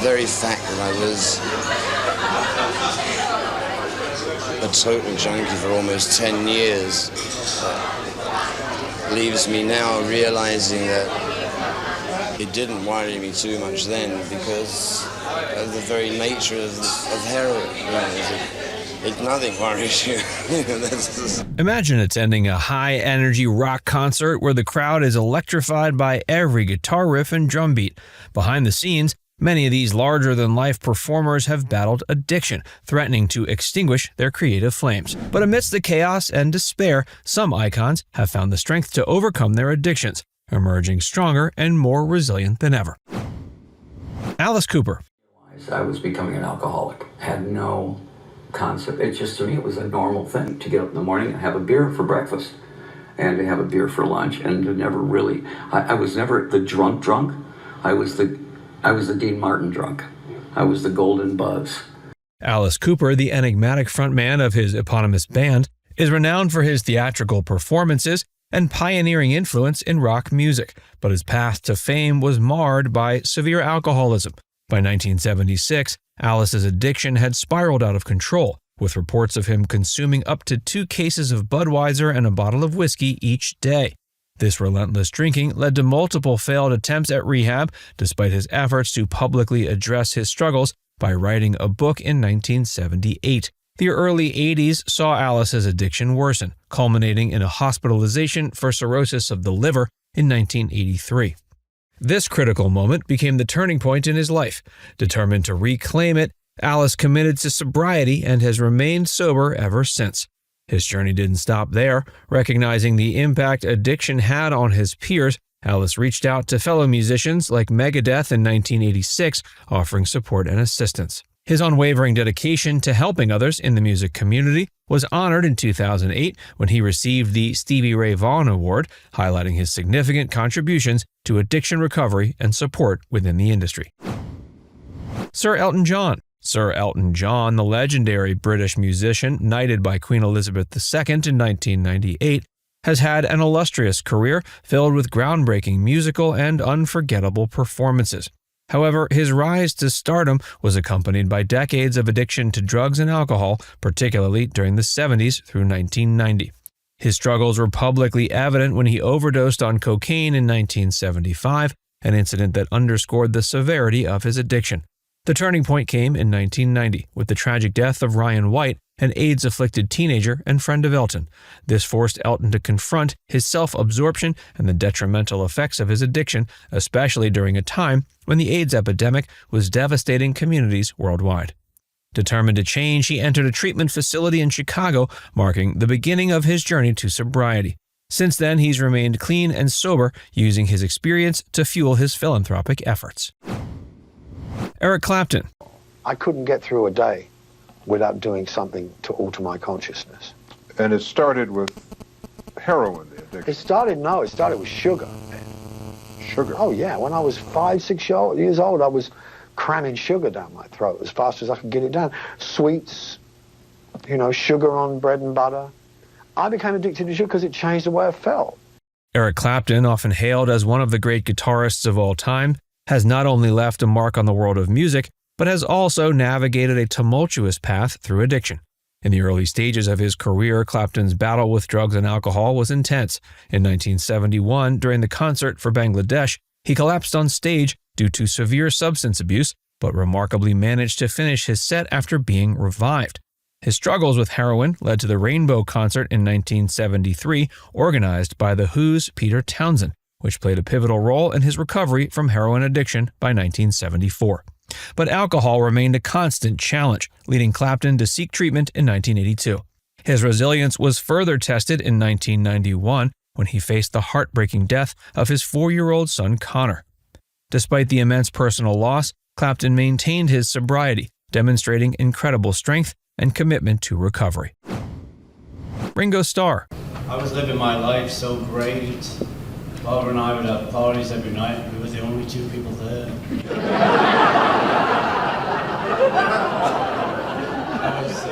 very fact that I was a total junkie for almost 10 years leaves me now realizing that it didn't worry me too much then because of the very nature of heroin. You know, nothing worries you. Imagine attending a high-energy rock concert where the crowd is electrified by every guitar riff and drum beat. Behind the scenes, many of these larger-than-life performers have battled addiction, threatening to extinguish their creative flames. But amidst the chaos and despair, some icons have found the strength to overcome their addictions, emerging stronger and more resilient than ever. Alice Cooper. I was becoming an alcoholic. Had no concept. It just, to me, it was a normal thing to get up in the morning and have a beer for breakfast and to have a beer for lunch, and to never really, I was never the drunk. I was the Dean Martin drunk. I was the golden buzz. Alice Cooper, the enigmatic frontman of his eponymous band, is renowned for his theatrical performances and pioneering influence in rock music, but his path to fame was marred by severe alcoholism. By 1976, Alice's addiction had spiraled out of control, with reports of him consuming up to 2 cases of Budweiser and a bottle of whiskey each day. This relentless drinking led to multiple failed attempts at rehab, despite his efforts to publicly address his struggles by writing a book in 1978. The early 80s saw Alice's addiction worsen, culminating in a hospitalization for cirrhosis of the liver in 1983. This critical moment became the turning point in his life. Determined to reclaim it, Alice committed to sobriety and has remained sober ever since. His journey didn't stop there. Recognizing the impact addiction had on his peers, Alice reached out to fellow musicians like Megadeth in 1986, offering support and assistance. His unwavering dedication to helping others in the music community was honored in 2008 when he received the Stevie Ray Vaughan Award, highlighting his significant contributions to addiction recovery and support within the industry. Sir Elton John. Sir Elton John, the legendary British musician knighted by Queen Elizabeth II in 1998, has had an illustrious career filled with groundbreaking musical and unforgettable performances. However, his rise to stardom was accompanied by decades of addiction to drugs and alcohol, particularly during the 70s through 1990. His struggles were publicly evident when he overdosed on cocaine in 1975, an incident that underscored the severity of his addiction. The turning point came in 1990 with the tragic death of Ryan White, an AIDS-afflicted teenager and friend of Elton. This forced Elton to confront his self-absorption and the detrimental effects of his addiction, especially during a time when the AIDS epidemic was devastating communities worldwide. Determined to change, he entered a treatment facility in Chicago, marking the beginning of his journey to sobriety. Since then, he's remained clean and sober, using his experience to fuel his philanthropic efforts. Eric Clapton. I couldn't get through a day without doing something to alter my consciousness. And it started with heroin, the addiction? It started with sugar. Sugar? Oh, yeah. When I was 5, 6 years old, I was cramming sugar down my throat as fast as I could get it down. Sweets, sugar on bread and butter. I became addicted to sugar because it changed the way I felt. Eric Clapton, often hailed as one of the great guitarists of all time, has not only left a mark on the world of music, but has also navigated a tumultuous path through addiction. In the early stages of his career, Clapton's battle with drugs and alcohol was intense. In 1971, during the concert for Bangladesh, he collapsed on stage due to severe substance abuse, but remarkably managed to finish his set after being revived. His struggles with heroin led to the Rainbow Concert in 1973, organized by The Who's Peter Townsend, which played a pivotal role in his recovery from heroin addiction by 1974. But alcohol remained a constant challenge, leading Clapton to seek treatment in 1982. His resilience was further tested in 1991 when he faced the heartbreaking death of his 4-year-old son Connor. Despite the immense personal loss, Clapton maintained his sobriety, demonstrating incredible strength and commitment to recovery. Ringo Starr. I was living my life so great. Barbara and I would have parties every night. We were the only 2 people there. I was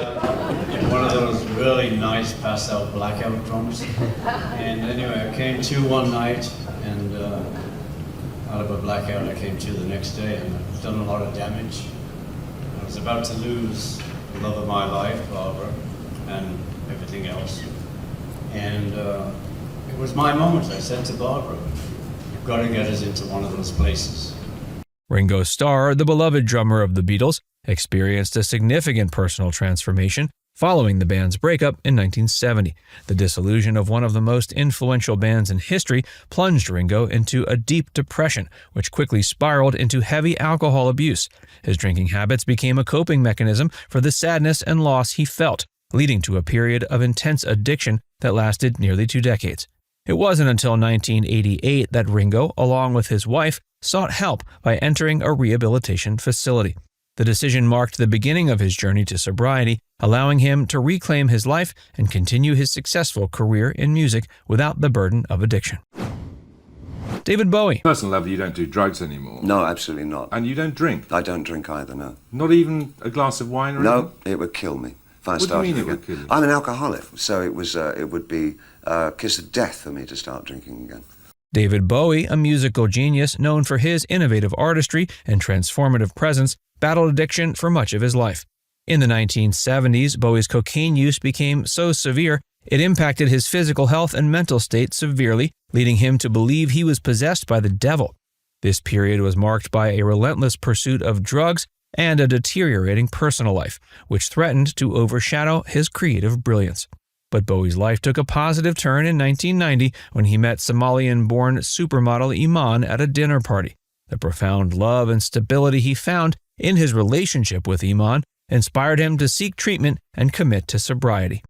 in one of those really nice passed-out blackout drums. And anyway, I came to one night and I out of a blackout. I came to the next day, and I've done a lot of damage. I was about to lose the love of my life, Barbara, and everything else. And it was my moment. I said to Barbara, "You've got to get us into one of those places." Ringo Starr, the beloved drummer of the Beatles, experienced a significant personal transformation following the band's breakup in 1970. The dissolution of one of the most influential bands in history plunged Ringo into a deep depression, which quickly spiraled into heavy alcohol abuse. His drinking habits became a coping mechanism for the sadness and loss he felt, leading to a period of intense addiction that lasted nearly 2 decades. It wasn't until 1988 that Ringo, along with his wife, sought help by entering a rehabilitation facility. The decision marked the beginning of his journey to sobriety, allowing him to reclaim his life and continue his successful career in music without the burden of addiction. David Bowie. Personal level, you don't do drugs anymore. No, absolutely not. And you don't drink? I don't drink either, no. Not even a glass of wine or No, anything? it would kill me if I What do you started mean it again. would kill you? I'm an alcoholic, so it would be a kiss of death for me to start drinking again. David Bowie, a musical genius known for his innovative artistry and transformative presence, battled addiction for much of his life. In the 1970s, Bowie's cocaine use became so severe it impacted his physical health and mental state severely, leading him to believe he was possessed by the devil. This period was marked by a relentless pursuit of drugs and a deteriorating personal life, which threatened to overshadow his creative brilliance. But Bowie's life took a positive turn in 1990 when he met Somalian-born supermodel Iman at a dinner party. The profound love and stability he found in his relationship with Iman inspired him to seek treatment and commit to sobriety.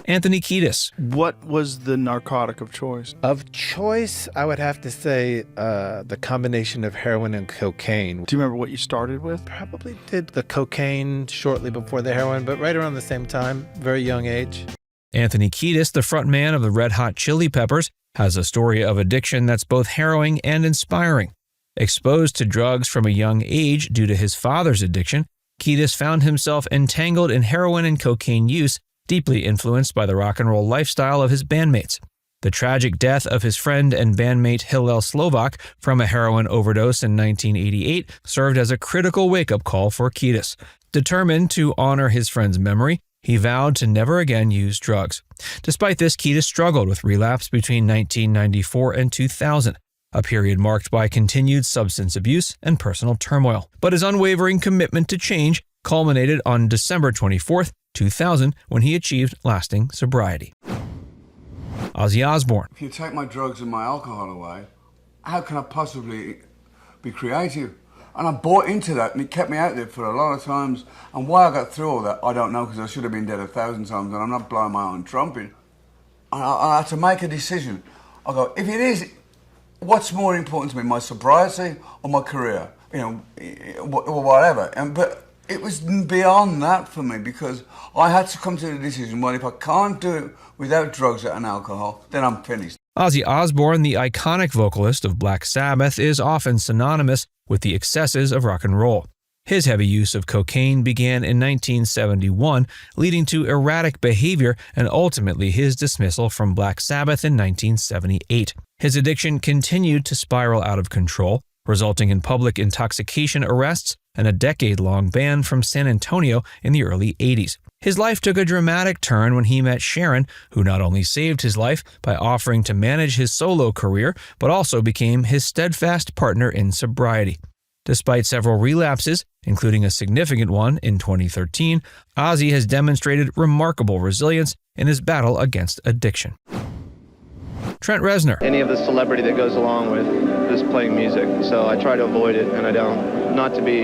Anthony Kiedis. What was the narcotic of choice? Of choice, I would have to say the combination of heroin and cocaine. Do you remember what you started with? Probably did the cocaine shortly before the heroin, but right around the same time, very young age. Anthony Kiedis, the frontman of the Red Hot Chili Peppers, has a story of addiction that's both harrowing and inspiring. Exposed to drugs from a young age due to his father's addiction, Kiedis found himself entangled in heroin and cocaine use, deeply influenced by the rock and roll lifestyle of his bandmates. The tragic death of his friend and bandmate Hillel Slovak from a heroin overdose in 1988 served as a critical wake-up call for Kiedis. Determined to honor his friend's memory, he vowed to never again use drugs. Despite this, Kiedis struggled with relapse between 1994 and 2000, a period marked by continued substance abuse and personal turmoil. But his unwavering commitment to change culminated on December 24th, 2000, when he achieved lasting sobriety. Ozzy Osbourne. If you take my drugs and my alcohol away, how can I possibly be creative? And I bought into that, and it kept me out there for a lot of times. And why I got through all that, I don't know, because I should have been dead 1,000 times, and I'm not blowing my own trumpet. And I had to make a decision. I go, if it is, what's more important to me, my sobriety or my career? You know, or whatever. But it was beyond that for me, because I had to come to the decision, well, if I can't do it without drugs and alcohol, then I'm finished. Ozzy Osbourne, the iconic vocalist of Black Sabbath, is often synonymous with the excesses of rock and roll. His heavy use of cocaine began in 1971, leading to erratic behavior and ultimately his dismissal from Black Sabbath in 1978. His addiction continued to spiral out of control, resulting in public intoxication arrests and a decade-long ban from San Antonio in the early 80s. His life took a dramatic turn when he met Sharon, who not only saved his life by offering to manage his solo career, but also became his steadfast partner in sobriety. Despite several relapses, including a significant one in 2013, Ozzy has demonstrated remarkable resilience in his battle against addiction. Trent Reznor. Any of the celebrity that goes along with just playing music, so I try to avoid it, and I don't. Not to be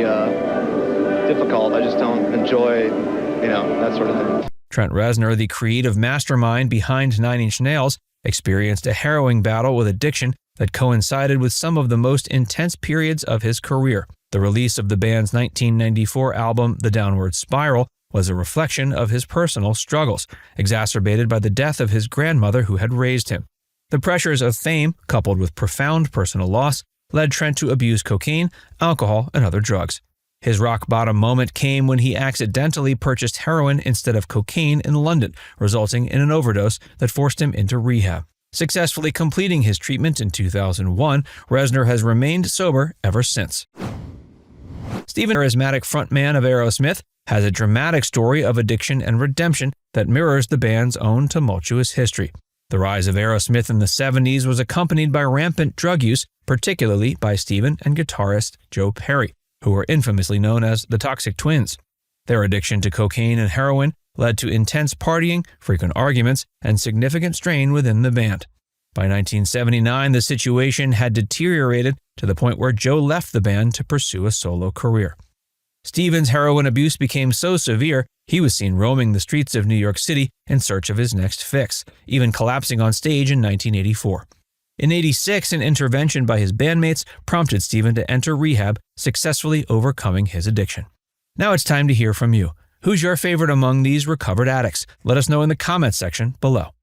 difficult, I just don't enjoy, that sort of thing. Trent Reznor, the creative mastermind behind 9 Inch Nails, experienced a harrowing battle with addiction that coincided with some of the most intense periods of his career. The release of the band's 1994 album, The Downward Spiral, was a reflection of his personal struggles, exacerbated by the death of his grandmother who had raised him. The pressures of fame, coupled with profound personal loss, led Trent to abuse cocaine, alcohol, and other drugs. His rock-bottom moment came when he accidentally purchased heroin instead of cocaine in London, resulting in an overdose that forced him into rehab. Successfully completing his treatment in 2001, Reznor has remained sober ever since. Steven, charismatic frontman of Aerosmith, has a dramatic story of addiction and redemption that mirrors the band's own tumultuous history. The rise of Aerosmith in the 70s was accompanied by rampant drug use, particularly by Steven and guitarist Joe Perry, who were infamously known as the Toxic Twins. Their addiction to cocaine and heroin led to intense partying, frequent arguments, and significant strain within the band. By 1979, the situation had deteriorated to the point where Joe left the band to pursue a solo career. Steven's heroin abuse became so severe, he was seen roaming the streets of New York City in search of his next fix, even collapsing on stage in 1984. In '86, an intervention by his bandmates prompted Steven to enter rehab, successfully overcoming his addiction. Now it's time to hear from you. Who's your favorite among these recovered addicts? Let us know in the comments section below.